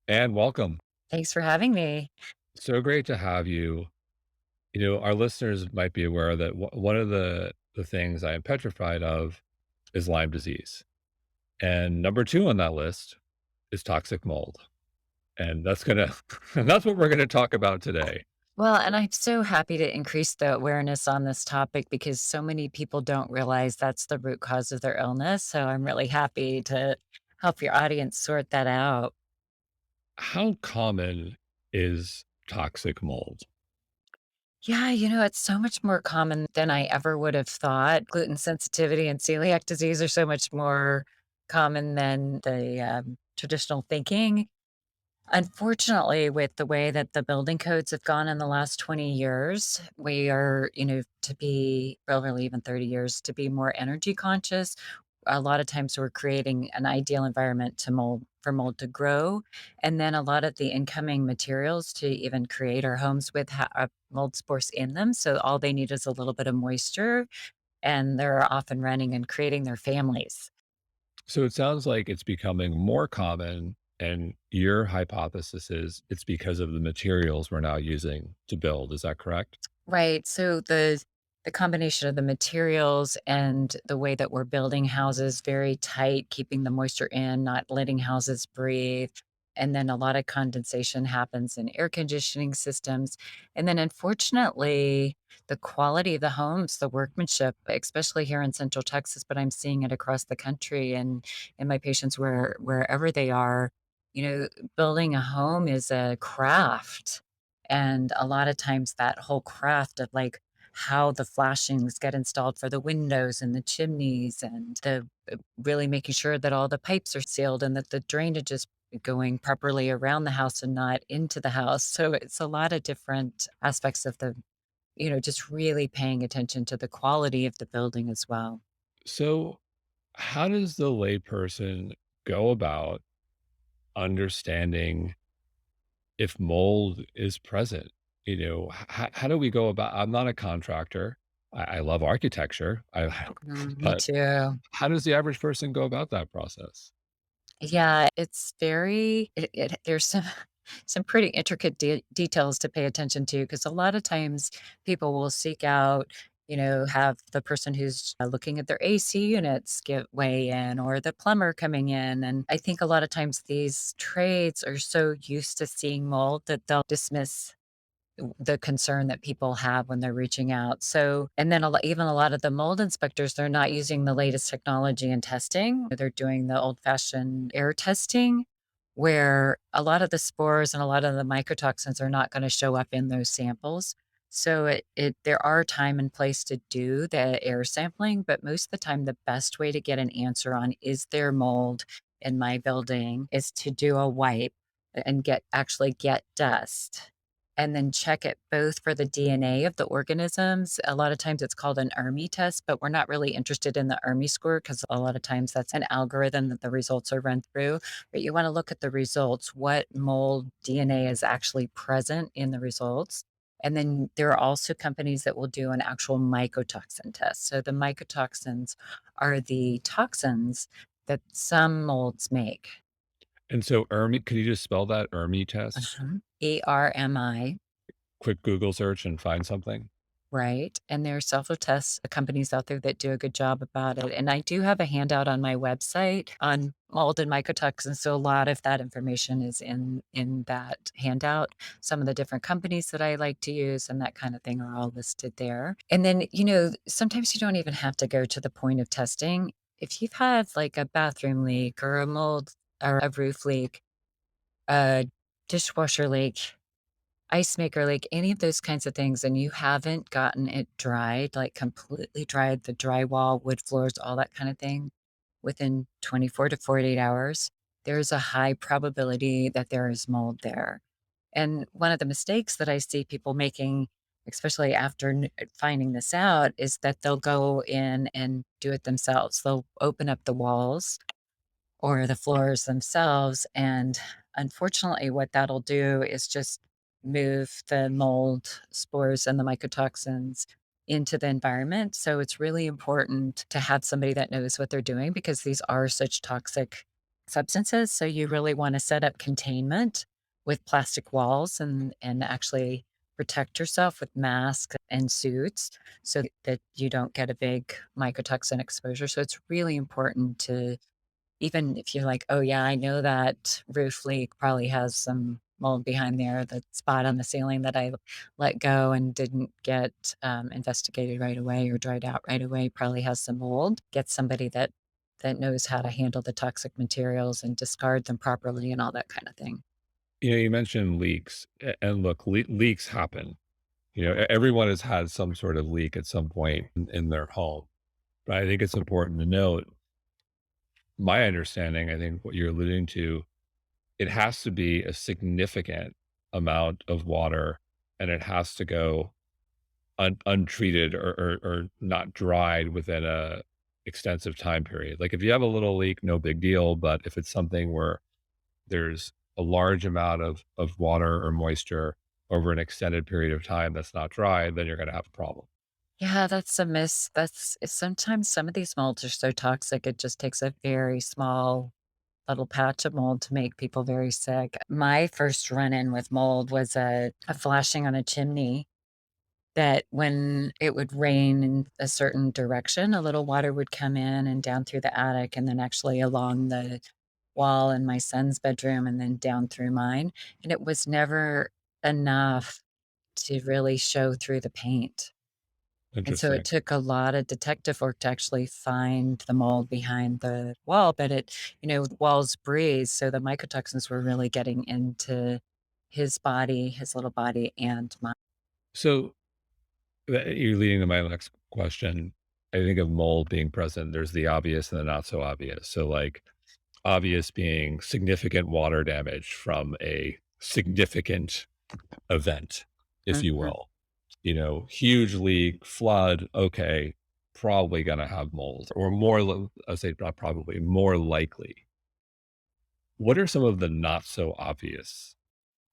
And welcome. Thanks for having me. So great to have you. Our listeners might be aware that one of the things I am petrified of is Lyme disease. And number two on that list is toxic mold. And that's gonna that's what we're gonna talk about today. Well, and I'm so happy to increase the awareness on this topic because so many people don't realize that's the root cause of their illness. So I'm really happy to help your audience sort that out. How common is toxic mold? Yeah, it's so much more common than I ever would have thought. Gluten sensitivity and celiac disease are so much more common than the traditional thinking. Unfortunately, with the way that the building codes have gone in the last 20 years, we are, to be, well, really even 30 years, to be more energy conscious. A lot of times we're creating an ideal environment for mold to grow. And then a lot of the incoming materials to even create our homes with mold spores in them. So all they need is a little bit of moisture and they're off and running and creating their families. So it sounds like it's becoming more common, and your hypothesis is it's because of the materials we're now using to build. Is that correct? Right. So the combination of the materials and the way that we're building houses very tight, keeping the moisture in, not letting houses breathe. And then a lot of condensation happens in air conditioning systems. And then unfortunately, the quality of the homes, the workmanship, especially here in Central Texas, but I'm seeing it across the country and my patients wherever they are, building a home is a craft and a lot of times that whole craft of like how the flashings get installed for the windows and the chimneys and the really making sure that all the pipes are sealed and that the drainage is going properly around the house and not into the house. So it's a lot of different aspects of just really paying attention to the quality of the building as well. So how does the layperson go about understanding if mold is present? How do we go about I'm not a contractor. I love architecture. Me But too. how does the average person go about that process? Yeah, it's very there's some pretty intricate details to pay attention to because a lot of times people will seek out, have the person who's looking at their AC units get weigh in or the plumber coming in. And I think a lot of times these trades are so used to seeing mold that they'll dismiss the concern that people have when they're reaching out. So, and then even a lot of the mold inspectors, they're not using the latest technology in testing. They're doing the old fashioned air testing where a lot of the spores and a lot of the mycotoxins are not going to show up in those samples. So there are time and place to do the air sampling, but most of the time the best way to get an answer on is there mold in my building is to do a wipe and actually get dust and then check it both for the DNA of the organisms. A lot of times it's called an ERMI test, but we're not really interested in the ERMI score because a lot of times that's an algorithm that the results are run through. But you want to look at the results, what mold DNA is actually present in the results. And then there are also companies that will do an actual mycotoxin test. So the mycotoxins are the toxins that some molds make. And so ERMI, could you just spell that ERMI test? ERMI. Quick Google search and find something. Right, and there are several test companies out there that do a good job about it, and I do have a handout on my website on mold and mycotoxins, so a lot of that information is in that handout. Some of the different companies that I like to use and that kind of thing are all listed there, and then, sometimes you don't even have to go to the point of testing. If you've had, like, a bathroom leak or a mold or a roof leak, a dishwasher leak, ice maker, like any of those kinds of things, and you haven't gotten it dried, like completely dried, the drywall, wood floors, all that kind of thing, within 24 to 48 hours, there's a high probability that there is mold there. And one of the mistakes that I see people making, especially after finding this out, is that they'll go in and do it themselves. They'll open up the walls or the floors themselves. And unfortunately, what that'll do is just move the mold spores and the mycotoxins into the environment. So it's really important to have somebody that knows what they're doing because these are such toxic substances, so you really wanna set up containment with plastic walls and actually protect yourself with masks and suits so that you don't get a big mycotoxin exposure, so it's really important to even if you're like, "Oh, yeah, I know that roof leak probably has some mold behind there, the spot on the ceiling that I let go and didn't get, investigated right away or dried out right away probably has some mold." Get somebody that knows how to handle the toxic materials and discard them properly and all that kinda thing. You know, you mentioned leaks, and look, leaks happen. You know, everyone has had some sort of leak at some point in their home. But I think it's important to note, my understanding, I think what you're alluding to, it has to be a significant amount of water, and it has to go untreated or not dried within a extensive time period. Like if you have a little leak, no big deal. But if it's something where there's a large amount of water or moisture over an extended period of time that's not dry, then you're going to have a problem. Yeah, that's a miss. That's sometimes some of these molds are so toxic, it just takes a very small little patch of mold to make people very sick. My first run-in with mold was a flashing on a chimney that when it would rain in a certain direction, a little water would come in and down through the attic and then actually along the wall in my son's bedroom and then down through mine, and it was never enough to really show through the paint. And so it Interesting. took a lot of detective work to actually find the mold behind the wall, but walls breathe, so the mycotoxins were really getting into his body, his little body, and mine. So you're leading to my next question. I think of mold being present. There's the obvious and the not so obvious. So, like, obvious being significant water damage from a significant event, if you Mhm. will. You know, huge leak, flood. Okay, probably going to have mold, or more. I say not probably, more likely. What are some of the not so obvious?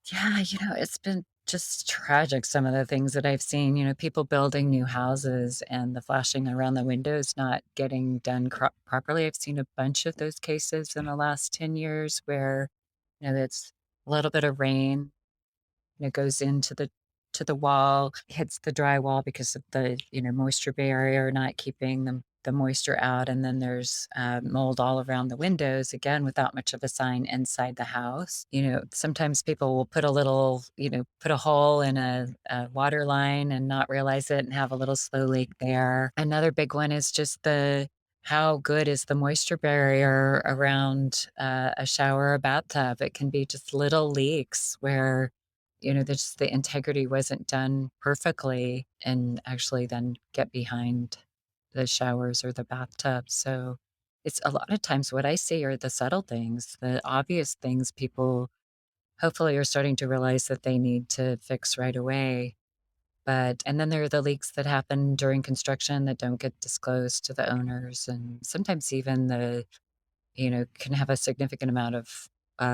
Yeah, it's been just tragic, some of the things that I've seen, people building new houses and the flashing around the windows not getting done properly. I've seen a bunch of those cases in the last 10 years where, it's a little bit of rain and it goes into the wall, hits the drywall because of the, moisture barrier not keeping the moisture out, and then there's, mold all around the windows, again, without much of a sign inside the house. Sometimes people will put a little put a hole in a water line and not realize it and have a little slow leak there. Another big one is just the how good is the moisture barrier around, a shower or bathtub? It can be just little leaks where the integrity wasn't done perfectly and actually then get behind the showers or the bathtub. So it's a lot of times what I see are the subtle things, the obvious things people hopefully are starting to realize that they need to fix right away. And then there are the leaks that happen during construction that don't get disclosed to the owners. And sometimes even can have a significant amount of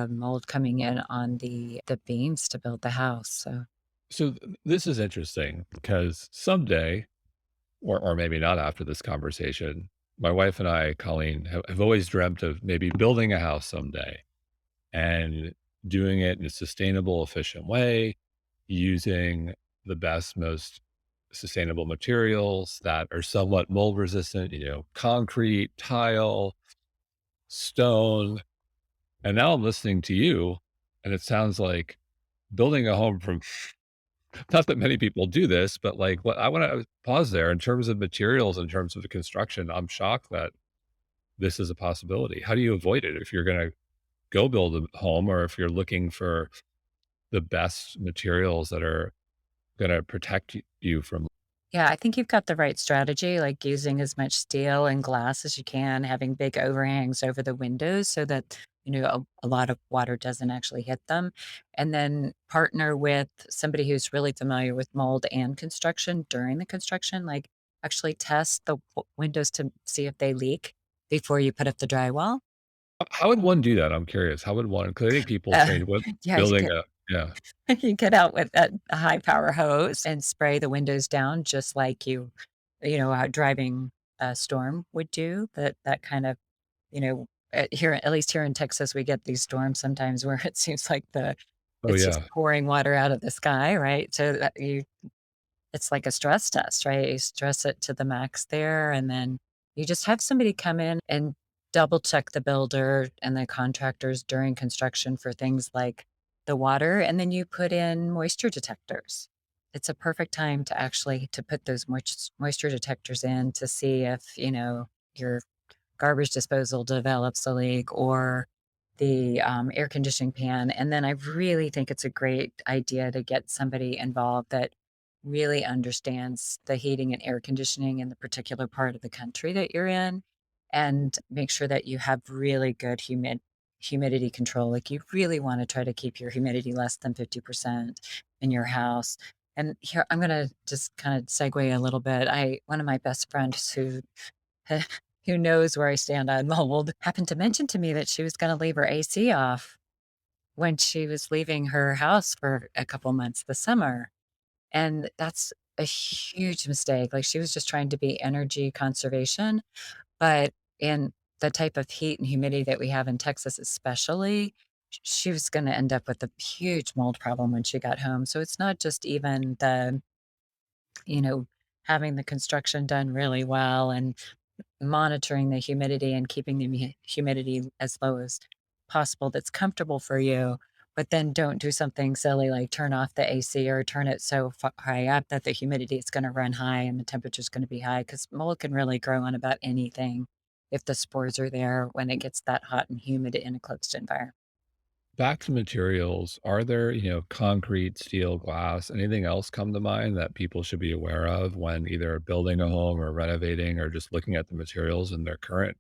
mold coming in on the beams to build the house. So So this is interesting because someday, or maybe not after this conversation, my wife and I, Colleen, have always dreamt of maybe building a house someday and doing it in a sustainable, efficient way, using the best, most sustainable materials that are somewhat mold resistant, you know, concrete, tile, stone. And now I'm listening to you, and it sounds like building a home from, not that many people do this, but like what I want to pause there in terms of materials, in terms of the construction. I'm shocked that this is a possibility. How do you avoid it if you're going to go build a home, or if you're looking for the best materials that are gonna protect you from. yeah, I think you've got the right strategy, like using as much steel and glass as you can, having big overhangs over the windows so that, a lot of water doesn't actually hit them. And then partner with somebody who's really familiar with mold and construction during the construction, like actually test the windows to see if they leak before you put up the drywall. How would one do that? I'm curious. How would one, because I think people Uh, say, "What, yeah, building a," yeah. you get out with a high power hose and spray the windows down just like driving a storm would do, that kind of, here at least here in Texas, we get these storms sometimes where it seems like Oh, it's just yeah. pouring water out of the sky, right? So that it's like a stress test, right? You stress it to the max there, and then you just have somebody come in and double check the builder and the contractors during construction for things like the water, and then you put in moisture detectors. It's a perfect time to actually to put those moisture detectors in to see if, your garbage disposal develops a leak or the air conditioning pan. And then I really think it's a great idea to get somebody involved that really understands the heating and air conditioning in the particular part of the country that you're in and make sure that you have really good humidity control. Like you really want to try to keep your humidity less than 50% in your house. And here I'm going to just kind of segue a little bit. I one of my best friends who knows where I stand on mold, happened to mention to me that she was gonna leave her AC off when she was leaving her house for a couple months this summer, and that's a huge mistake, like, she was just trying to be energy conservation, but in the type of heat and humidity that we have in Texas especially, she was gonna end up with a huge mold problem when she got home, so it's not just even you know, having the construction done really well and monitoring the humidity and keeping the humidity as low as possible that's comfortable for you, but then don't do something silly like turn off the AC or turn it so high up that the humidity is going to run high and the temperature is going to be high because mold can really grow on about anything if the spores are there when it gets that hot and humid in a closed environment. Back to materials, are there, concrete, steel, glass, anything else come to mind that people should be aware of when either building a home or renovating or just looking at the materials in their current?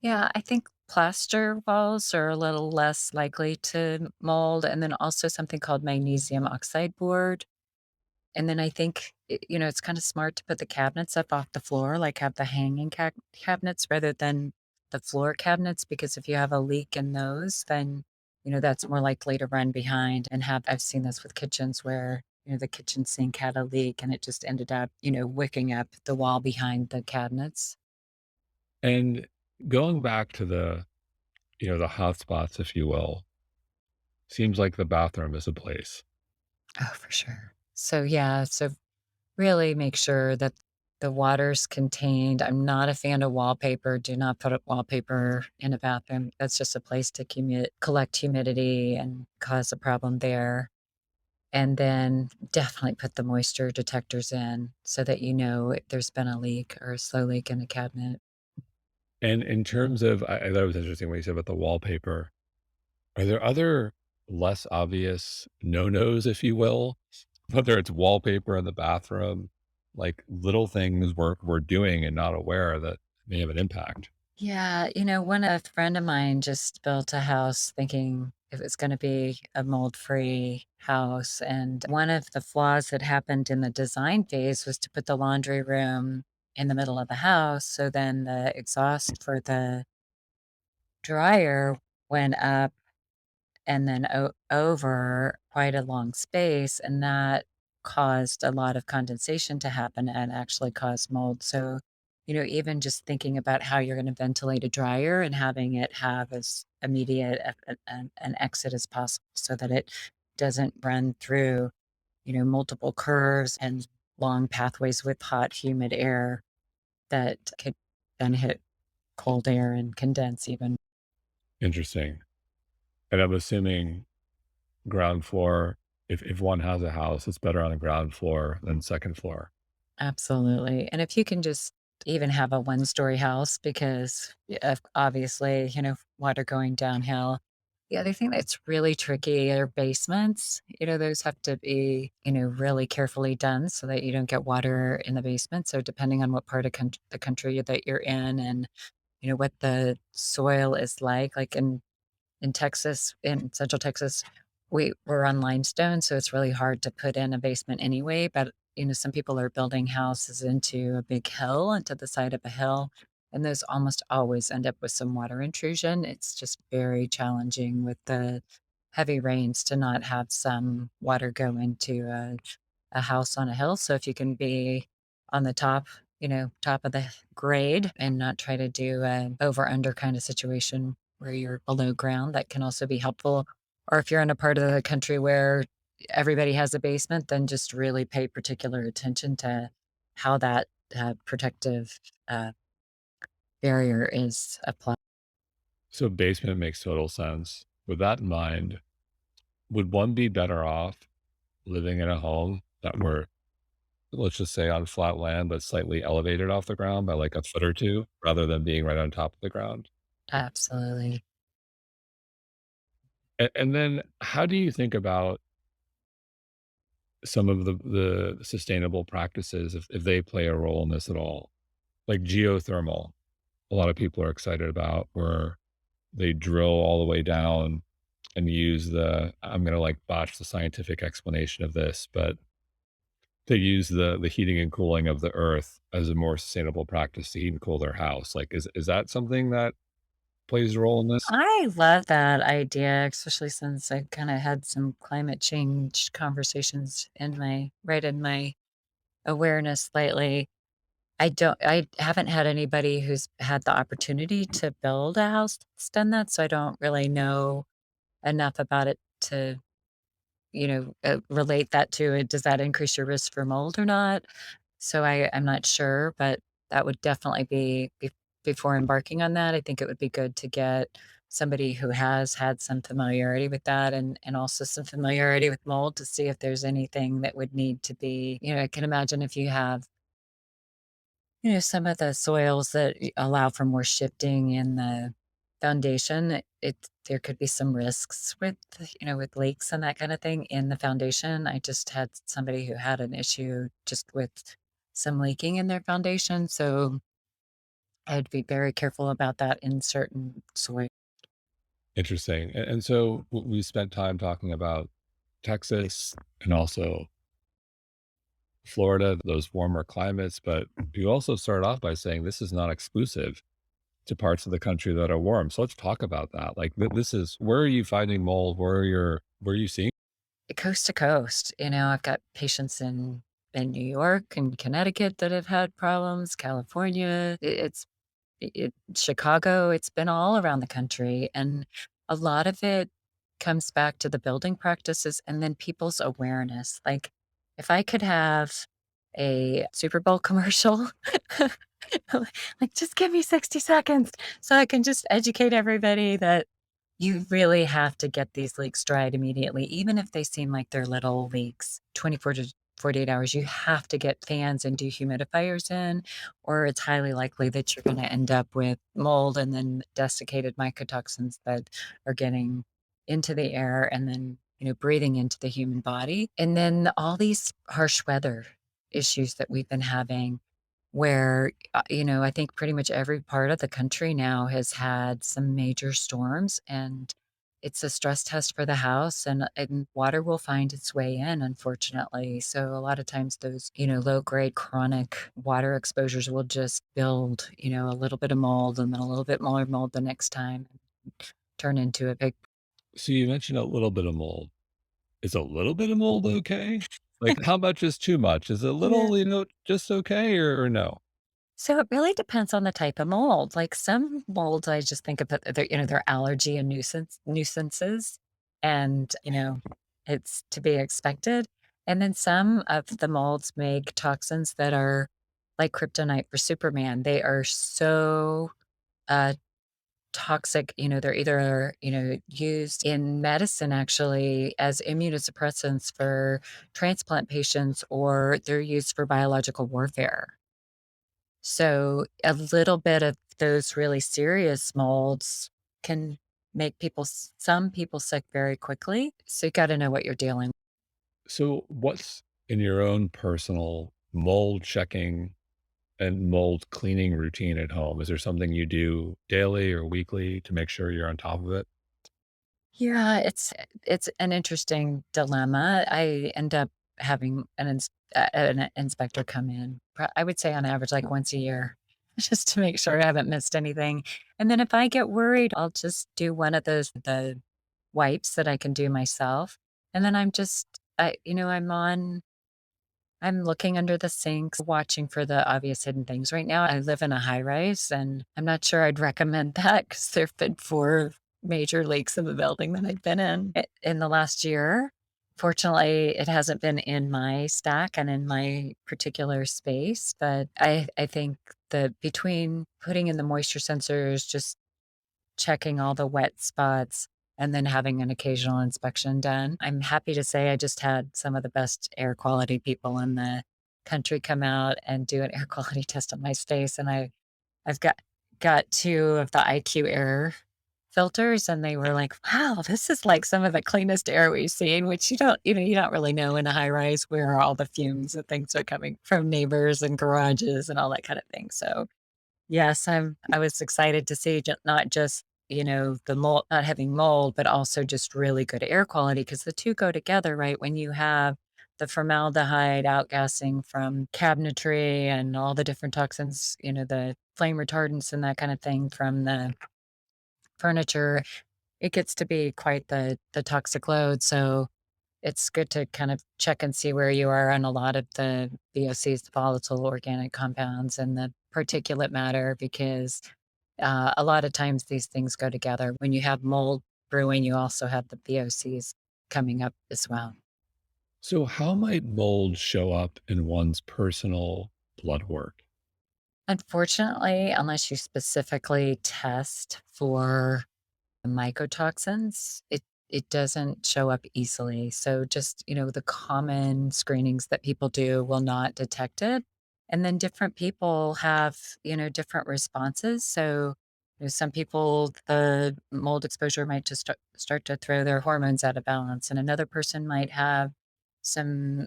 Yeah, I think plaster walls are a little less likely to mold, and then also something called magnesium oxide board. And then I think, it's kinda smart to put the cabinets up off the floor, like, have the hanging cabinets rather than the floor cabinets, because if you have a leak in those, then, that's more likely to run behind and have I've seen this with kitchens where, the kitchen sink had a leak and it just ended up, wicking up the wall behind the cabinets. And going back to the hot spots, if you will, seems like the bathroom is a place. Oh, for sure. So, yeah, so really make sure that the water's contained. I'm not a fan of wallpaper. Do not put up wallpaper in a bathroom. That's just a place to collect humidity and cause a problem there. And then definitely put the moisture detectors in so that you know if there's been a leak or a slow leak in a cabinet. And in terms of, I thought it was interesting what you said about the wallpaper. Are there other less obvious no-nos, if you will, whether it's wallpaper in the bathroom, like little things we're doing and not aware that may have an impact? Yeah, when a friend of mine just built a house thinking it was going to be a mold-free house, and one of the flaws that happened in the design phase was to put the laundry room in the middle of the house, so then the exhaust for the dryer went up and then over quite a long space, and that caused a lot of condensation to happen and actually caused mold. So, even just thinking about how you're going to ventilate a dryer and having it have as immediate an exit as possible so that it doesn't run through, multiple curves and long pathways with hot, humid air that could then hit cold air and condense even. Interesting. And I'm assuming ground floor, if one has a house, it's better on the ground floor than second floor. Absolutely, and if you can just even have a one-story house because of obviously, water going downhill. The other thing that's really tricky are basements. Those have to be, really carefully done so that you don't get water in the basement. So depending on what part of the country that you're in and, what the soil is like in Texas, in Central Texas, we're on limestone, so it's really hard to put in a basement anyway, but, some people are building houses into a big hill, into the side of a hill, and those almost always end up with some water intrusion. It's just very challenging with the heavy rains to not have some water go into a house on a hill, so if you can be on the top top of the grade and not try to do a over under kind of situation where you're below ground. That can also be helpful. Or if you're in a part of the country where everybody has a basement, then just really pay particular attention to how that protective uh, barrier is applied. So basement makes total sense. With that in mind, would one be better off living in a home that were, let's just say, on flat land, but slightly elevated off the ground by like a foot or two, rather than being right on top of the ground? Absolutely. And then how do you think about some of the sustainable practices if they play a role in this at all? Like geothermal, a lot of people are excited about where they drill all the way down and use the, I'm gonna like botch the scientific explanation of this, but they use the heating and cooling of the earth as a more sustainable practice to heat and cool their house. Like, is that something that plays a role in this? I love that idea, especially since I kind of had some climate change conversations in my awareness lately. I haven't had anybody who's had the opportunity to build a house that's done that, so I don't really know enough about it to, relate that to it. Does that increase your risk for mold or not? So I'm not sure, but that would definitely be before embarking on that, I think it would be good to get somebody who has had some familiarity with that and also some familiarity with mold to see if there's anything that would need to be, I can imagine if you have, some of the soils that allow for more shifting in the foundation, there could be some risks with, with leaks and that kind of thing in the foundation. I just had somebody who had an issue just with some leaking in their foundation, so I'd be very careful about that in certain soil. Interesting. And so we spent time talking about Texas and also Florida, those warmer climates, but you also started off by saying this is not exclusive to parts of the country that are warm. So let's talk about that. Like this is, where are you finding mold? Where are you seeing? Coast to coast, I've got patients in New York and Connecticut that have had problems, California, Chicago, it's been all around the country, and a lot of it comes back to the building practices and then people's awareness. Like, if I could have a Super Bowl commercial, like, "Just give me 60 seconds so I can just educate everybody that you really have to get these leaks dried immediately, even if they seem like they're little leaks, 24 to 48 hours, you have to get fans and dehumidifiers in, or it's highly likely that you're gonna end up with mold and then desiccated mycotoxins that are getting into the air and then, breathing into the human body. And then all these harsh weather issues that we've been having where, I think pretty much every part of the country now has had some major storms, and it's a stress test for the house, and water will find its way in, unfortunately. So a lot of times those, low grade chronic water exposures will just build, a little bit of mold and then a little bit more mold the next time, turn into a big. So you mentioned a little bit of mold. Is a little bit of mold okay? Like how much is too much? Is a Yeah. little, just okay or no? So it really depends on the type of mold. Like some molds, I just think of that they're allergy and nuisances, and it's to be expected. And then some of the molds make toxins that are like kryptonite for Superman. They are so uh, toxic. They're either used in medicine actually as immunosuppressants for transplant patients, or they're used for biological warfare. So, a little bit of those really serious molds can make some people sick very quickly, so you gotta know what you're dealing. So what's in your own personal mold checking and mold cleaning routine at home? Is there something you do daily or weekly to make sure you're on top of it? Yeah, it's an interesting dilemma. I end up having an inspector come in, I would say on average, like, once a year, just to make sure I haven't missed anything, and then if I get worried, I'll just do one of the wipes that I can do myself, and then I'm on I'm looking under the sinks, watching for the obvious hidden things. Right now, I live in a high rise, and I'm not sure I'd recommend that because there've been 4 major leaks in the building that I've been in in the last year. Fortunately, it hasn't been in my stack and in my particular space, but I think that between putting in the moisture sensors, just checking all the wet spots, and then having an occasional inspection done. I'm happy to say I just had some of the best air quality people in the country come out and do an air quality test on my space, and I've got 2 of the IQ air filters, and they were like, "Wow, this is like some of the cleanest air we've seen," which you don't really know in a high rise where all the fumes and things are coming from neighbors and garages and all that kind of thing. So yes, I was excited to see not just, the mold not having mold, but also just really good air quality because the 2 go together, right? When you have the formaldehyde outgassing from cabinetry and all the different toxins, the flame retardants and that kind of thing from the furniture, it gets to be quite the toxic load. So it's good to kind of check and see where you are on a lot of the VOCs, the volatile organic compounds, and the particulate matter, because a lot of times these things go together. When you have mold brewing, you also have the VOCs coming up as well. So, how might mold show up in one's personal blood work? Unfortunately, unless you specifically test for mycotoxins, it doesn't show up easily. So just, the common screenings that people do will not detect it. And then different people have, different responses. So, some people, the mold exposure might just start to throw their hormones out of balance, and another person might have some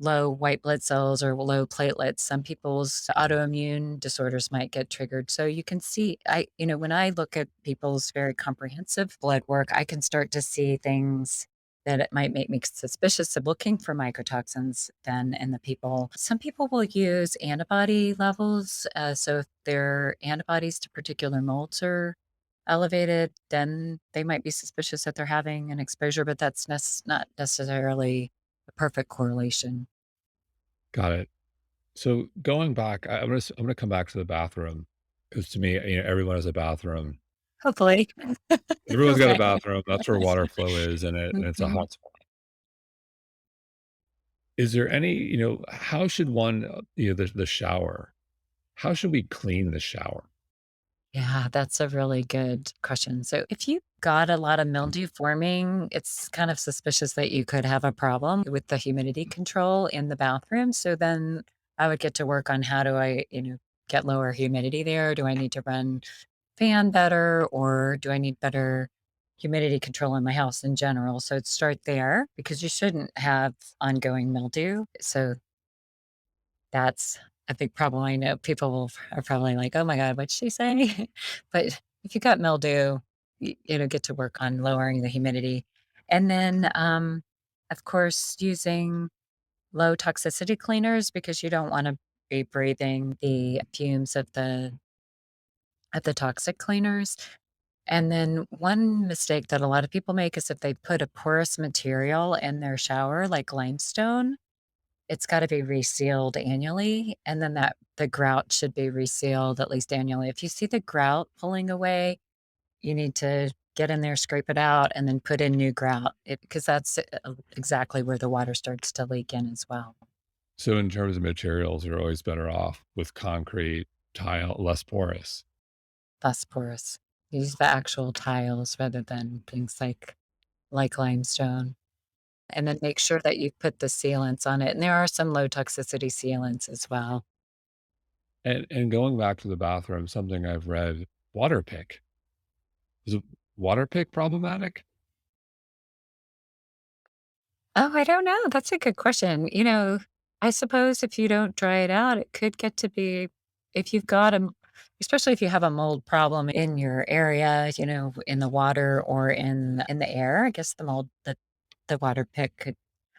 low white blood cells or low platelets. Some people's autoimmune disorders might get triggered. So you can see, when I look at people's very comprehensive blood work, I can start to see things that it might make me suspicious of looking for mycotoxins then in the people. Some people will use antibody levels. So if their antibodies to particular molds are elevated, then they might be suspicious that they're having an exposure, but that's not necessarily a perfect correlation. Got it. So, going back, I'm gonna come back to the bathroom because to me, everyone has a bathroom. Hopefully. Everyone's got a Right. bathroom. That's where water flow is, and it's a Mhm. hot spot. Is there any, how should one, the shower? How should we clean the shower? Yeah, that's a really good question. So if you got a lot of mildew forming, it's kind of suspicious that you could have a problem with the humidity control in the bathroom. So then I would get to work on how do I, get lower humidity there? Do I need to run fan better, or do I need better humidity control in my house in general? So I'd start there because you shouldn't have ongoing mildew. So that's a big problem. I know people are probably like, "Oh my god, what'd she say?" But if you got mildew, get to work on lowering the humidity. And then, of course, using low toxicity cleaners because you don't wanna be breathing the fumes of the toxic cleaners. And then one mistake that a lot of people make is if they put a porous material in their shower, like limestone, it's gotta be resealed annually, and then the grout should be resealed at least annually. If you see the grout pulling away, you need to get in there, scrape it out, and then put in new grout, because that's, exactly where the water starts to leak in as well. So, in terms of materials, you're always better off with concrete, tile, less porous. Less porous. Use the actual tiles rather than things like limestone, and then make sure that you put the sealants on it, and there are some low toxicity sealants as well. And going back to the bathroom, something I've read, water pick. Is a water pick problematic? Oh, I don't know. That's a good question. I suppose if you don't dry it out, it could get to be if you've got a, especially if you have a mold problem in your area, in the water or in the air. I guess the water pick could,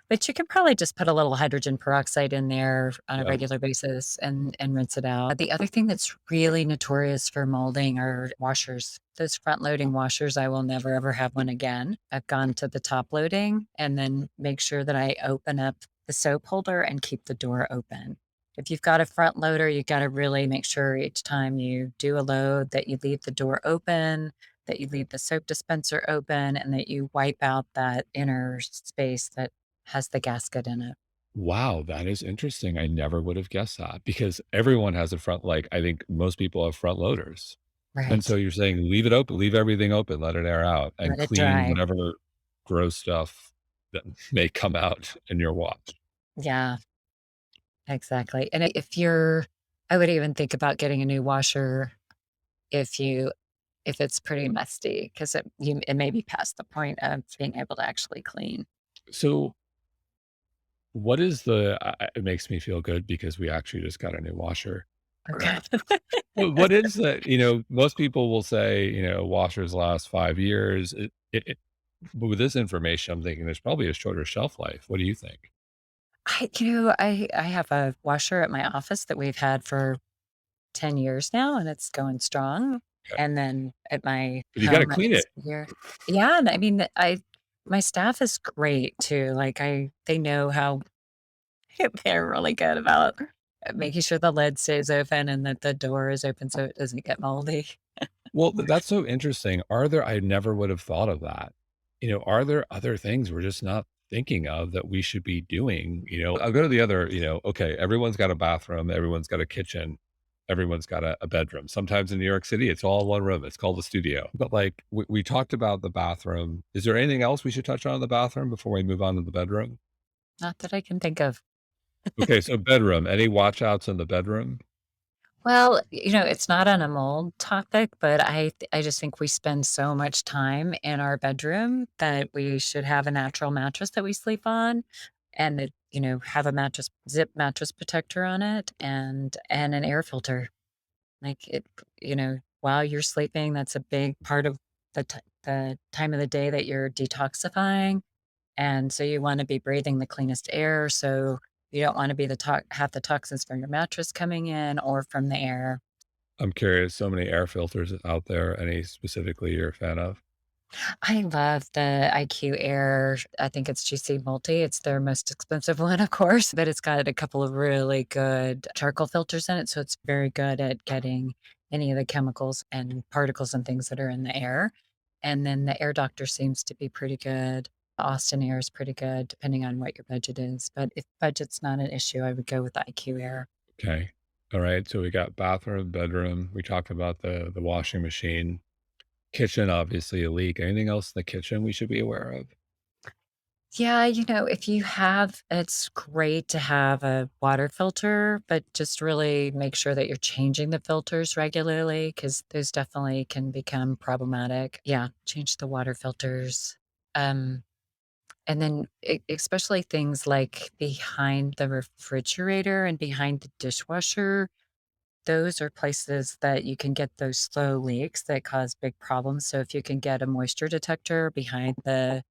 but you could probably just put a little hydrogen peroxide in there on a Yeah. regular basis and rinse it out. The other thing that's really notorious for molding are washers. Those front loading washers, I will never ever have one again. I've gone to the top loading and then make sure that I open up the soap holder and keep the door open. If you've got a front loader, you gotta really make sure each time you do a load that you leave the door open, that you leave the soap dispenser open, and that you wipe out that inner space that has the gasket in it. Wow, that is interesting. I never would have guessed that because everyone has a front like, I think most people have front loaders. And so Right. you're saying leave it open, leave everything open, let it air out, and Let it clean dry. whatever gross stuff that may come out in your wash. Yeah, exactly. And if you're I would even think about getting a new washer if you if it's pretty musty, 'cause it may be past the point of being able to actually clean. So what is the it makes me feel good because we actually just got a new washer. Okay. What is the most people will say, washers last 5 years. But with this information, I'm thinking there's probably a shorter shelf life. What do you think? I have a washer at my office that we've had for 10 years now, and it's going strong. Okay. And then at my But you gotta home, clean it's it. here. Yeah, and I mean, I my staff is great too. Like, they know how they're really good about making sure the lid stays open and that the door is open so it doesn't get moldy. Well, that's so interesting. I never would have thought of that. Are there other things we're just not thinking of that we should be doing? I'll go to the other, okay, everyone's got a bathroom, everyone's got a kitchen, everyone's got a bedroom. Sometimes in New York City, it's all one room. It's called a studio. But like we talked about the bathroom. Is there anything else we should touch on in the bathroom before we move on to the bedroom? Not that I can think of. Okay, so bedroom. Any watch outs in the bedroom? Well, it's not on a mold topic, but I just think we spend so much time in our bedroom that we should have a natural mattress that we sleep on and that, have a zip mattress protector on it and an air filter. Like while you're sleeping, that's a big part of the time of the day that you're detoxifying. And so you wanna be breathing the cleanest air, so you don't wanna be have the toxins from your mattress coming in or from the air. I'm curious. So many air filters out there. Any specifically you're a fan of? I love the IQ Air. I think it's GC Multi. It's their most expensive one, of course, but it's got a couple of really good charcoal filters in it, so it's very good at getting any of the chemicals and particles and things that are in the air. And then the Air Doctor seems to be pretty good. Austin Air is pretty good, depending on what your budget is. But if budget's not an issue, I would go with the IQ Air. Okay. All right. So we got bathroom, bedroom. We talked about the washing machine, kitchen, obviously a leak. Anything else in the kitchen we should be aware of? Yeah, if you have it's great to have a water filter, but just really make sure that you're changing the filters regularly because those definitely can become problematic. Yeah, change the water filters. Um, and then especially things like behind the refrigerator and behind the dishwasher, those are places that you can get those slow leaks that cause big problems. So if you can get a moisture detector behind the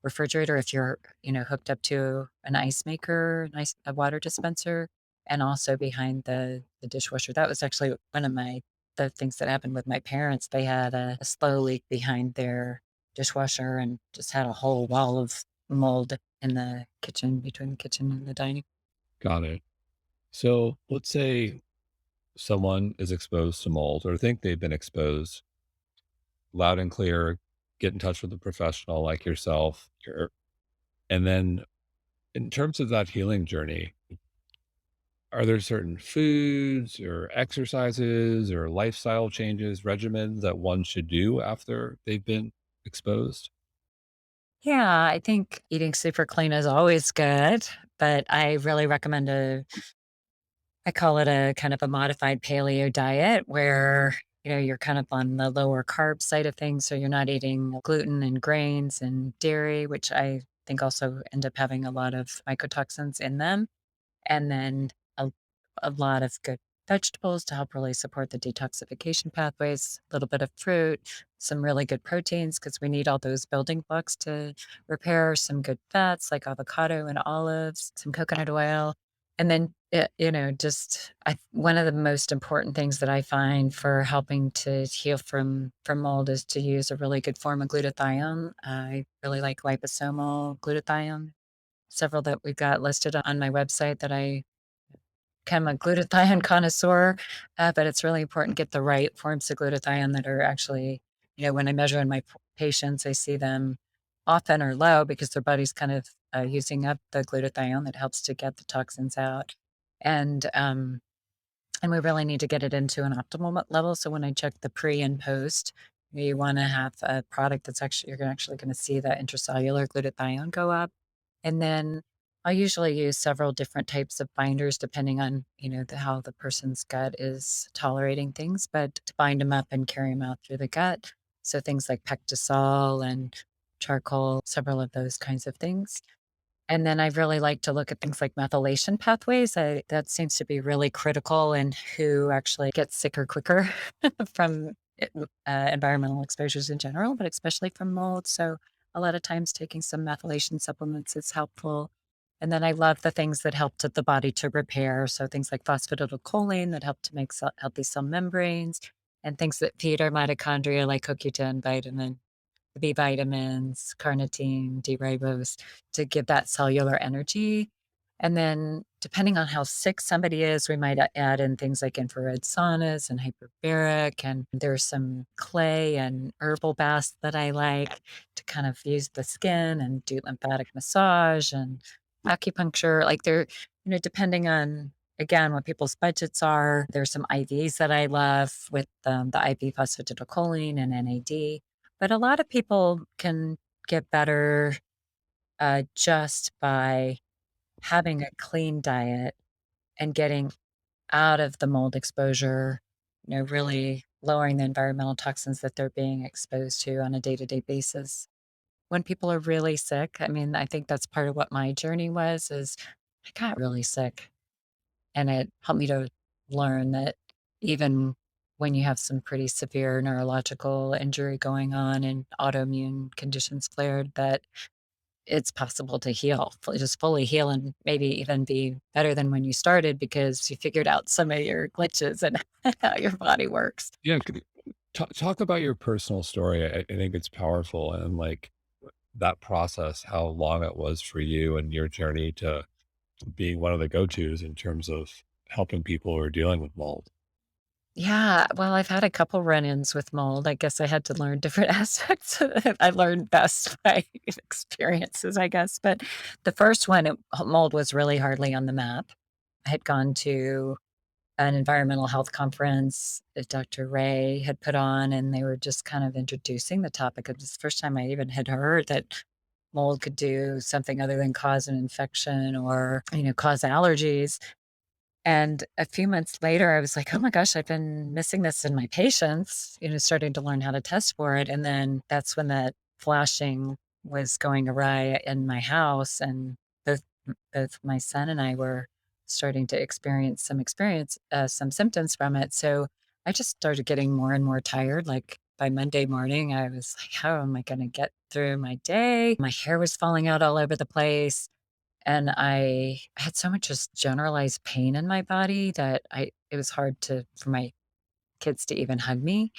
refrigerator, if you're, hooked up to an ice maker, a water dispenser, and also behind the dishwasher. That was actually one of the things that happened with my parents. They had a slow leak behind their dishwasher and just had a whole wall of mold in the kitchen between the kitchen and the dining. Got it. So let's say someone is exposed to mold or think they've been exposed, loud and clear, get in touch with a professional like yourself. And then in terms of that healing journey, are there certain foods or exercises or lifestyle changes, regimens that one should do after they've been exposed? Yeah, I think eating super clean is always good, but I really recommend I call it a kind of a modified paleo diet where, you're kind of on the lower carb side of things. So you're not eating gluten and grains and dairy, which I think also end up having a lot of mycotoxins in them. And then a, a lot of good vegetables to help really support the detoxification pathways, a little bit of fruit, some really good proteins because we need all those building blocks to repair, some good fats like avocado and olives, some coconut oil. And then, just one of the most important things that I find for helping to heal from mold is to use a really good form of glutathione. I really like liposomal glutathione several that we've got listed on my website that I am a glutathione connoisseur, but it's really important to get the right forms of glutathione that are actually, when I measure in my patients, I see them often are low because their body's kind of using up the glutathione that helps to get the toxins out. And, um, and we really need to get it into an optimal level. So when I check the pre and post, you want to have a product that's actually, actually going to see that intracellular glutathione go up. And then I usually use several different types of binders depending on, how the person's gut is tolerating things, but to bind them up and carry them out through the gut. So things like Pectosol and charcoal, several of those kinds of things. And then I really like to look at things like methylation pathways. That seems to be really critical in who actually gets sicker quicker from environmental exposures in general, but especially from mold. So a lot of times taking some methylation supplements is helpful. And then I love the things that help to the body to repair. So things like phosphatidylcholine that help to make healthy cell membranes and things that feed our mitochondria like CoQ10 vitamin, the B vitamins, carnitine, D-ribose to give that cellular energy. And then depending on how sick somebody is, we might add in things like infrared saunas and hyperbaric. And there's some clay and herbal baths that I like to kind of use the skin and do lymphatic massage and acupuncture. Like they're, depending on again what people's budgets are. There's some IVs that I love with the IV phosphatidylcholine and NAD. But a lot of people can get better, just by having a clean diet and getting out of the mold exposure, really lowering the environmental toxins that they're being exposed to on a day-to-day basis. When people are really sick, I mean, I think that's part of what my journey was, is I got really sick. And it helped me to learn that even when you have some pretty severe neurological injury going on and autoimmune conditions flared, that it's possible to heal, just fully heal and maybe even be better than when you started because you figured out some of your glitches and how your body works. Yeah, talk about your personal story. I think it's powerful and like that process, how long it was for you and your journey to being one of the go-tos in terms of helping people who are dealing with mold. Yeah, well, I've had a couple run-ins with mold. I guess I had to learn different aspects of it. I learned best by experiences, I guess. But the first one, mold was really hardly on the map. I had gone to an environmental health conference that Dr. Ray had put on, and they were just kind of introducing the topic. It was the first time I even had heard that mold could do something other than cause an infection or, cause allergies. And a few months later, I was like, "Oh my gosh, I've been missing this in my patients," starting to learn how to test for it. And then that's when that flashing was going awry in my house, and both my son and I were starting to experience some symptoms from it. So I just started getting more and more tired. Like by Monday morning, I was like, "How am I going to get through my day?" My hair was falling out all over the place. And I had so much just generalized pain in my body that it was hard for my kids to even hug me.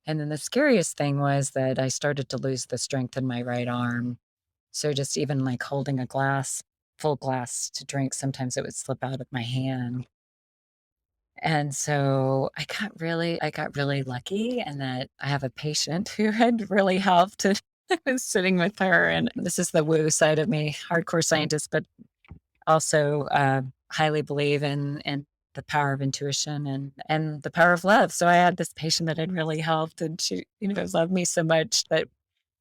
And then the scariest thing was that I started to lose the strength in my right arm. So just even like holding a full glass to drink, sometimes it would slip out of my hand. And so I got really lucky and that I have a patient who had really helped. And I was sitting with her, and this is the woo side of me, hardcore scientist, but also, highly believe in the power of intuition and the power of love. So I had this patient that had really helped, and she, loved me so much that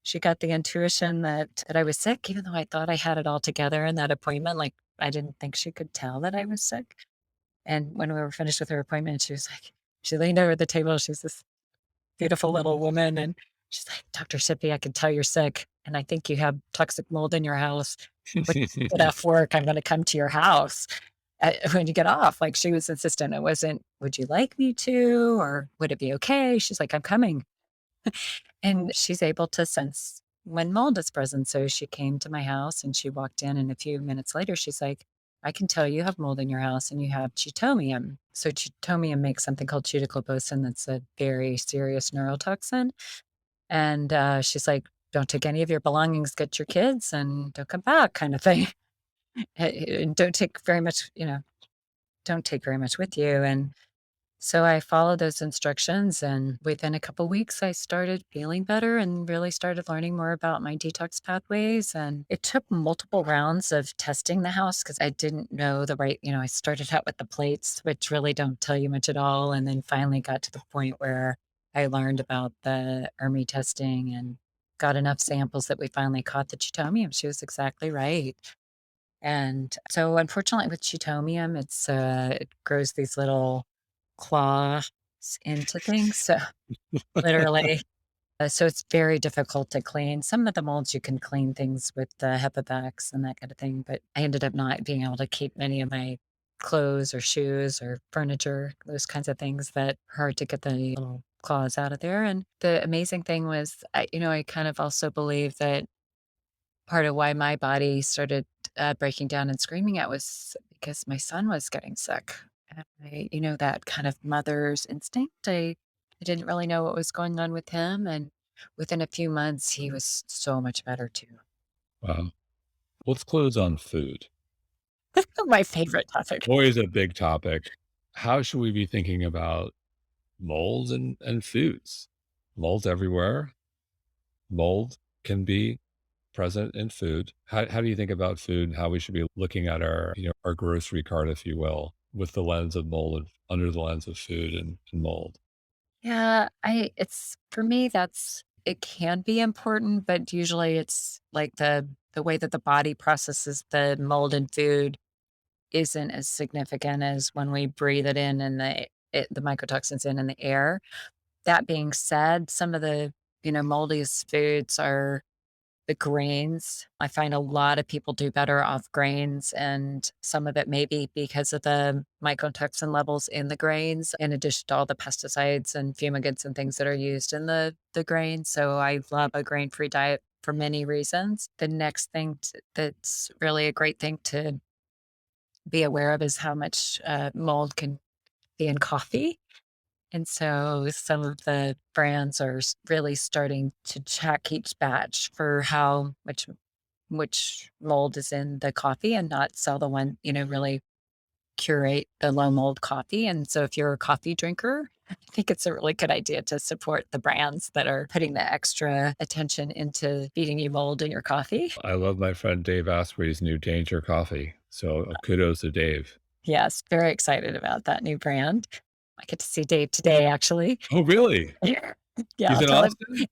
she got the intuition that I was sick, even though I thought I had it all together in that appointment. Like, I didn't think she could tell that I was sick. And when we were finished with her appointment, she leaned over the table. She's this beautiful little woman, and she's like, "Dr. Shippy, I can tell you're sick, and I think you have toxic mold in your house. When you get off work, I'm gonna come to your house, when you get off." Like, she was insistent. It wasn't, "Would you like me to?" or "Would it be okay?" She's like, "I'm coming." And she's able to sense when mold is present. So she came to my house and she walked in, and a few minutes later, she's like, "I can tell you have mold in your house and you have chitomium." So chitomium makes something called chitoglobocin that's a very serious neurotoxin. And, she's like, "Don't take any of your belongings, get your kids, and don't come back," kind of thing. and don't take very much, don't take very much with you. And so I followed those instructions, and within a couple weeks, I started feeling better and really started learning more about my detox pathways. And it took multiple rounds of testing the house because I didn't know the right, I started out with the plates, which really don't tell you much at all. And then finally got to the point where I learned about the ERMI testing and got enough samples that we finally caught the Chitomium. She was exactly right. And so unfortunately with Chitomium, it grows these little claws into things, so literally. So it's very difficult to clean. Some of the molds you can clean things with the HEPA and that kind of thing, but I ended up not being able to keep many of my clothes or shoes or furniture, those kinds of things that are hard to get the little claws out of there. And the amazing thing was, I kind of also believe that part of why my body started, breaking down and screaming out was because my son was getting sick. And that kind of mother's instinct. I didn't really know what was going on with him, and within a few months, he was so much better too. Wow. Let's close on food. My favorite topic. Always a big topic. How should we be thinking about molds and foods? Molds everywhere. Mold can be present in food. How do you think about food and how we should be looking at our grocery cart, if you will, with the lens of mold and under the lens of food and mold? Yeah, it's for me, it can be important, but usually it's like the way that the body processes the mold in food isn't as significant as when we breathe it in and the mycotoxins in the air. That being said, some of the, moldiest foods are the grains. I find a lot of people do better off grains, and some of it may be because of the mycotoxin levels in the grains, in addition to all the pesticides and fumigants and things that are used in the grains. So I love a grain-free diet for many reasons. The next thing that's really a great thing to be aware of is how much mold can be in coffee. And so some of the brands are really starting to check each batch for how much which mold is in the coffee and not sell the one, really curate the low mold coffee. And so if you're a coffee drinker, I think it's a really good idea to support the brands that are putting the extra attention into feeding you mold in your coffee. I love my friend Dave Asprey's new Danger Coffee. So kudos to Dave. Yes, very excited about that new brand. I get to see Dave today, actually. Oh, really? Yeah. Yeah, He's I'll in tell him. Austin?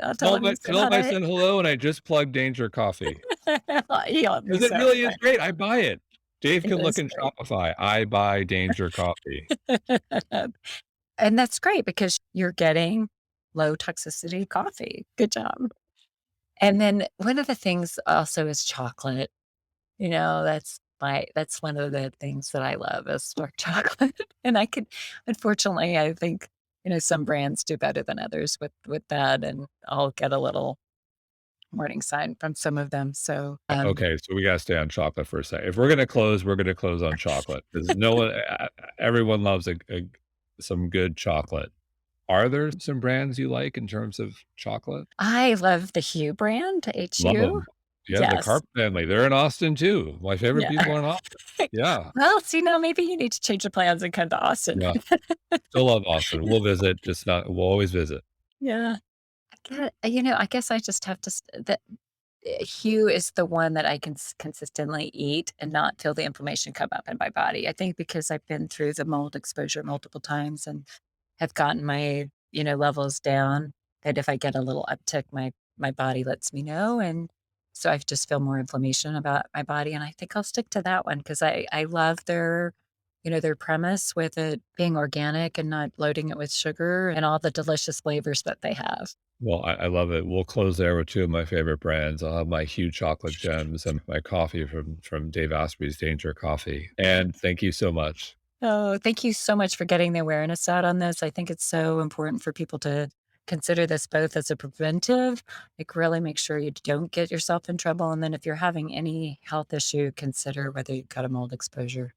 I'll tell him you said Tell him I hi. said hello and I just plugged Danger Coffee. He'll be 'Cause it so really is excited. great. I buy it. Dave It can look is in great. Shopify. I buy Danger Coffee. And that's great because you're getting low toxicity coffee. Good job. And then one of the things also is chocolate. That's one of the things that I love is dark chocolate. And I could unfortunately, I think, some brands do better than others with that, and I'll get a little warning sign from some of them. So, Okay, so we gotta stay on chocolate for a sec. If we're gonna close on chocolate because no one everyone loves some good chocolate. Are there some brands you like in terms of chocolate? I love the Hue brand, Love HU. them. Yeah, the Yes. Carp family, they're in Austin too. My favorite Yeah. people are in Austin. Yeah, Well, see, now maybe you need to change your plans and come to Austin. yeah. Still love Austin. We'll visit, just not we'll always visit. Yeah. I guess I just have to Hue is the one that I can consistently eat and not feel the inflammation come up in my body. I think because I've been through the mold exposure multiple times and have gotten my, levels down, that if I get a little uptick, my body lets me know. And so I just feel more inflammation about my body. And I think I'll stick to that one because I love their premise with it being organic and not loading it with sugar and all the delicious flavors that they have. Well, I love it. We'll close there with 2 of my favorite brands. I'll have my Hue chocolate gems and my coffee from Dave Asprey's Danger Coffee. And thank you so much. Oh, thank you so much for getting the awareness out on this. I think it's so important for people to consider this both as a preventive, like really make sure you don't get yourself in trouble. And then if you're having any health issue, consider whether you've got a mold exposure.